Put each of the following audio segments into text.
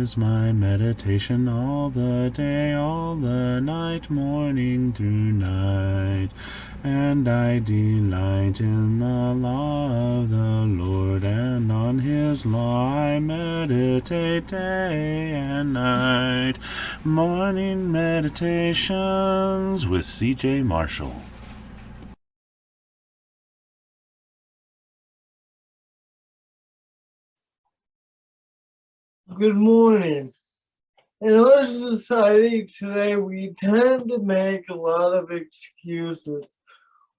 is my meditation all the day, all the night, morning through night. And I delight in the law of the Lord, and on his law I meditate day and night. Morning Meditations with C.J. Marshall. Good morning. In our society today, we tend to make a lot of excuses.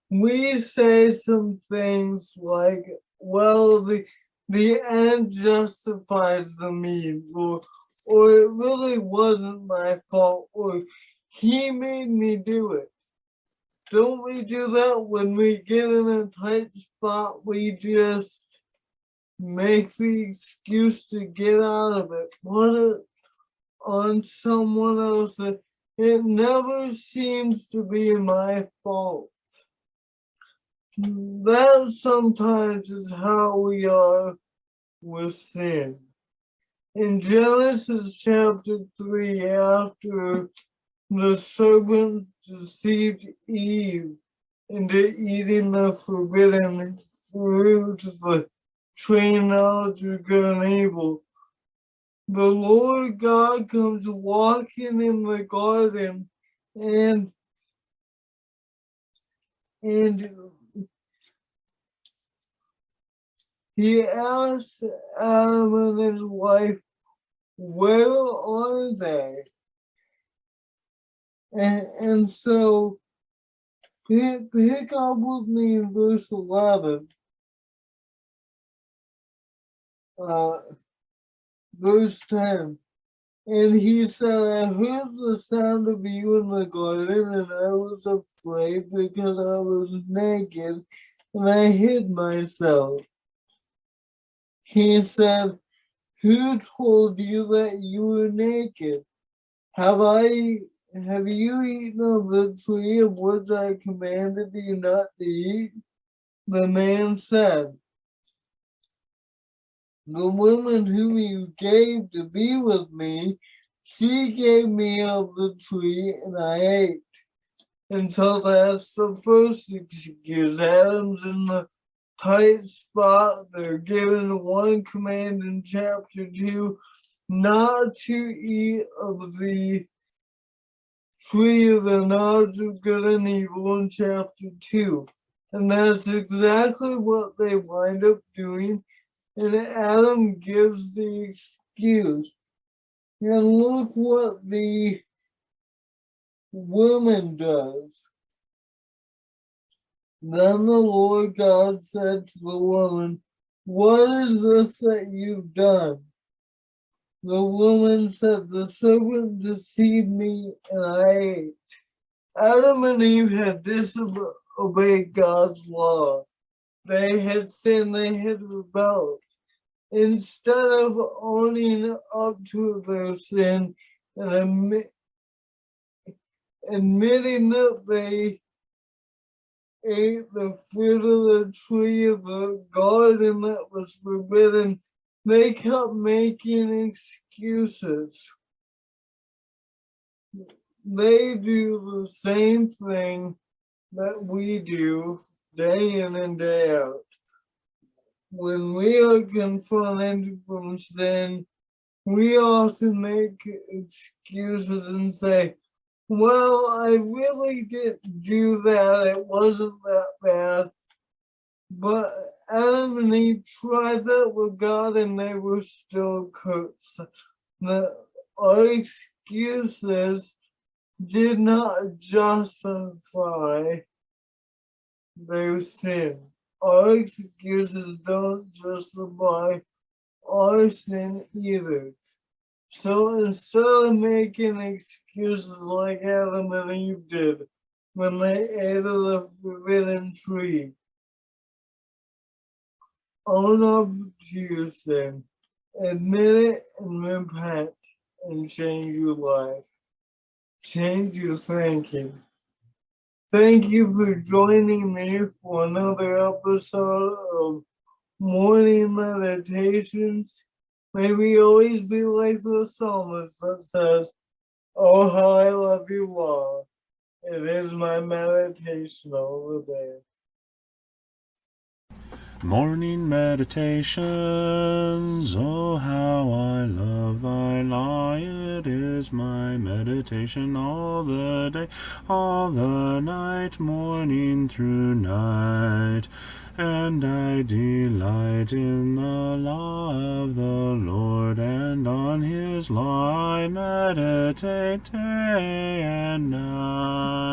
We say some things like, well, the end justifies the means, or it really wasn't my fault, or he made me do it. Don't we do that when we get in a tight spot? We just make the excuse to get out of it. Put it on someone else. It never seems to be my fault. That sometimes is how we are with sin. In Genesis chapter 3, after the serpent deceived Eve into eating the forbidden fruit, the tree of knowledge of good and evil, the Lord God comes walking in the garden and he asks Adam and his wife, where are they? And so pick up with me in verse 11. Verse 10. And he said, I heard the sound of you in the garden, and I was afraid because I was naked, and I hid myself. He said, who told you that you were naked? Have you eaten of the tree of which I commanded you not to eat? The man said, the woman whom you gave to be with me, she gave me of the tree and I ate. And so that's the first excuse. Adam's in the tight spot. They're given one command in chapter 2, not to eat of the tree of the knowledge of good and evil in chapter 2. And that's exactly what they wind up doing. And Adam gives the excuse. And look what the woman does. Then the Lord God said to the woman, what is this that you've done? The woman said, the serpent deceived me and I ate. Adam and Eve had disobeyed God's law. They had sinned, they had rebelled. Instead of owning up to their sin and admitting that they ate the fruit of the tree of the garden that was forbidden, they kept making excuses. They do the same thing that we do day in and day out. When we are confronted from sin, we often make excuses and say, well, I really didn't do that. It wasn't that bad. But Adam and Eve tried that with God and they were still cursed. Our excuses did not justify their sin. Our excuses don't justify our sin either. So instead of making excuses like Adam and Eve did when they ate of the forbidden tree, own up to your sin, admit it and repent, and change your life. Change your thinking. Thank you for joining me for another episode of Morning Meditations. May we always be like the psalmist that says, "Oh, how I love you, Lord. It is my meditation all the day." Morning meditations, oh how I love thy law, it is my meditation all the day, all the night, morning through night, and I delight in the law of the Lord, and on his law I meditate day and night.